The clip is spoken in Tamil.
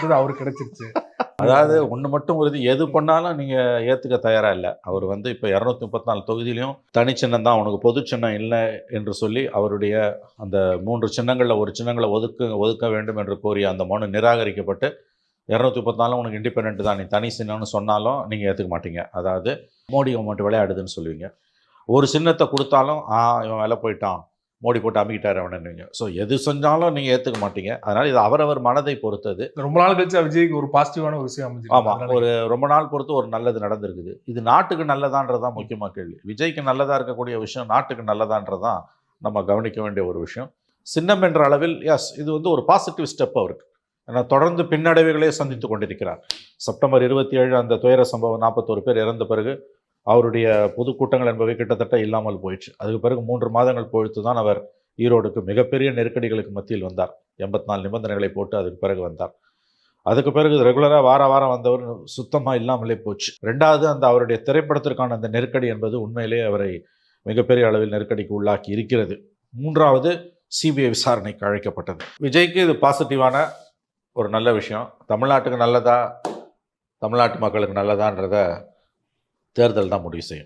அடுத்தது அவருக்கு கிடைச்சிருச்சு. அதாவது ஒன்று மட்டும் உறுதி, எது பண்ணாலும் நீங்கள் ஏற்றுக்க தயாராக இல்லை. அவர் வந்து இப்போ 234 தொகுதியிலையும் தனிச்சின்னம் தான், உனக்கு பொது சின்னம் இல்லை என்று சொல்லி அவருடைய அந்த 3 சின்னங்களில் ஒரு சின்னங்களை ஒதுக்க வேண்டும் என்று கோரிய அந்த மனு நிராகரிக்கப்பட்டு 234 உனக்கு இண்டிபெண்ட் தான், நீ தனி சின்னம்னு சொன்னாலும் நீங்கள் ஏற்றுக்க மாட்டீங்க. அதாவது மோடி மட்டும் விளையாடுதுன்னு சொல்லுவீங்க. ஒரு சின்னத்தை கொடுத்தாலும் இவன் வேலை போயிட்டான், மோடி போட்டு அமுக்கிட்டார் அவனுங்க. ஸோ எது செஞ்சாலும் நீங்கள் ஏற்றுக்க மாட்டீங்க. அதனால் இது அவரவர் மனதை பொறுத்தது. ரொம்ப நாள் கழிச்சு விஜய்க்கு ஒரு பாசிட்டிவான ஒரு விஷயம் அமைஞ்சு. ஆமாம், ஒரு ரொம்ப நாள் பொறுத்து ஒரு நல்லது நடந்திருக்குது. இது நாட்டுக்கு நல்லதான்றதான் முக்கியமாக கேள்வி. விஜய்க்கு நல்லதாக இருக்கக்கூடிய விஷயம் நாட்டுக்கு நல்லதான்றதான் நம்ம கவனிக்க வேண்டிய ஒரு விஷயம். சின்னம் என்ற அளவில் எஸ், இது வந்து ஒரு பாசிட்டிவ் ஸ்டெப் அவருக்கு. ஏன்னா தொடர்ந்து பின்னடைவுகளே சந்தித்து கொண்டிருக்கிறார். செப்டம்பர் 27 அந்த துயர சம்பவம் 41 பேர் இறந்த பிறகு அவருடைய பொதுக்கூட்டங்கள் என்பவை கிட்டத்தட்ட இல்லாமல் போயிடுச்சு. அதுக்கு பிறகு 3 மாதங்கள் பொழுது தான் அவர் ஈரோடுக்கு மிகப்பெரிய நெருக்கடிகளுக்கு மத்தியில் வந்தார். 84 நிபந்தனைகளை போட்டு அதுக்கு பிறகு வந்தார். அதுக்கு பிறகு ரெகுலராக வாரம் வந்தவர் சுத்தமாக இல்லாமலே போச்சு. 2வது அந்த அவருடைய திரைப்படத்திற்கான அந்த நெருக்கடி என்பது உண்மையிலே அவரை மிகப்பெரிய அளவில் நெருக்கடிக்கு உள்ளாக்கி இருக்கிறது. 3வது சிபிஐ விசாரணைக்கு அழைக்கப்பட்டது. விஜய்க்கு இது பாசிட்டிவான ஒரு நல்ல விஷயம். தமிழ்நாட்டுக்கு நல்லதா, தமிழ்நாட்டு மக்களுக்கு நல்லதான்றத தேர்தல் தான் முடிவு செய்யும்.